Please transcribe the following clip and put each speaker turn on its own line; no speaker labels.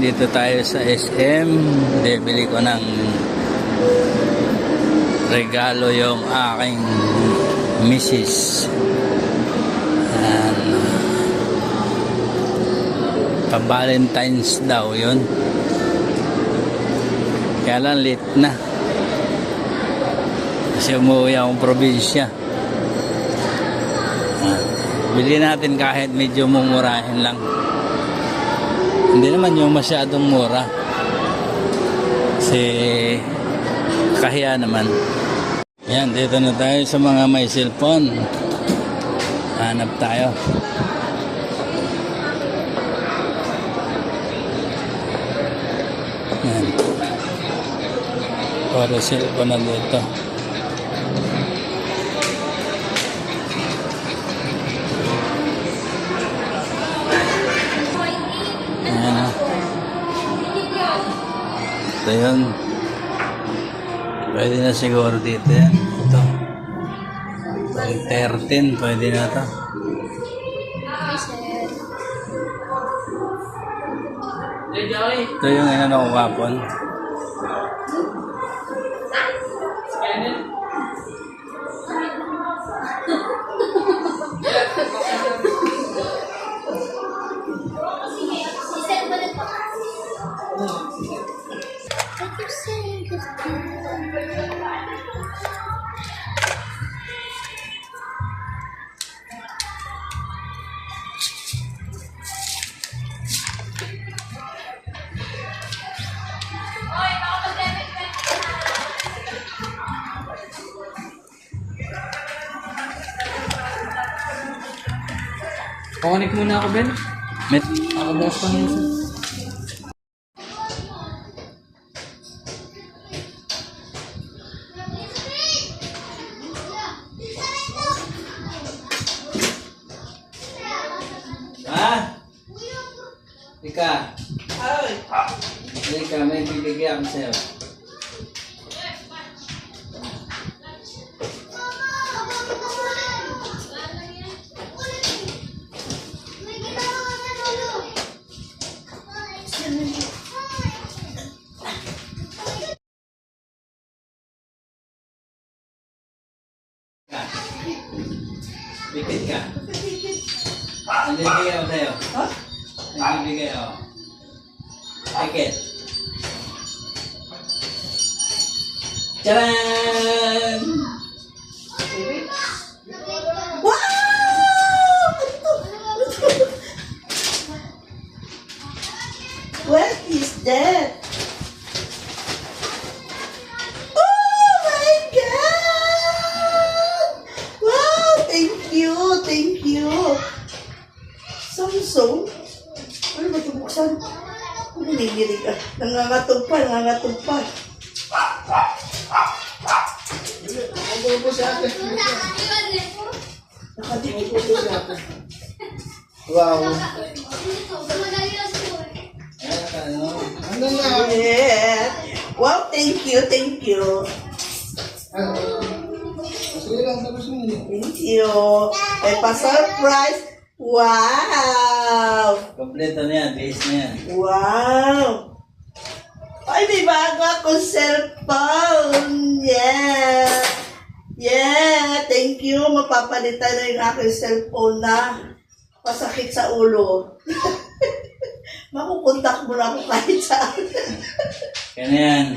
dito tayo sa SM. Bibili ko ng regalo yung aking misis. Ayan. Pa-Valentine's daw yun. Kaya lang late na. Kasi umuwi akong probinsya. Bili natin kahit medyo mumurahin lang. Hindi naman yung masyadong mura. Kasi kahiya naman. Yan, dito na tayo sa mga may cellphone. Hanap tayo. Yan. Puro cellphone na dito. Ayan. Ito yun. Pwede na siguro dito yan. Ito. 13. Pwede na ito. Ito yung inano ko kapon.
Connect muna ako, Ben.
Met.
Ako bukas pa nito.
Ha? Ika. Ika, may bibigyan ako sa'yo. Bigit ka. Ang bibigay ako sa'yo. Ha? Ang bibigay ako. Bigit. Tcharan!
Wow! What is that? Oh my God! Wow! Thank you! Thank you! Samsung? Ano ba ito buksan? Hinigilig ka. Nangangatog pa, nangangatog pa.
Ako po si ate.
Nakadikit
Ako po si ate. Wow. Ano na?
Yeah. Wow, thank you, thank you.
Sige lang, tapos mo.
Thank you. May pa-surprise. Wow!
Kompleto na yan, base na yan.
Wow! Ay, may bago akong cellphone! Yeah! Yeah! Thank you! Mapapalitan na yung aking cellphone na pasakit sa ulo. Makukontak mo na ako kahit saan.
Kaya na yan.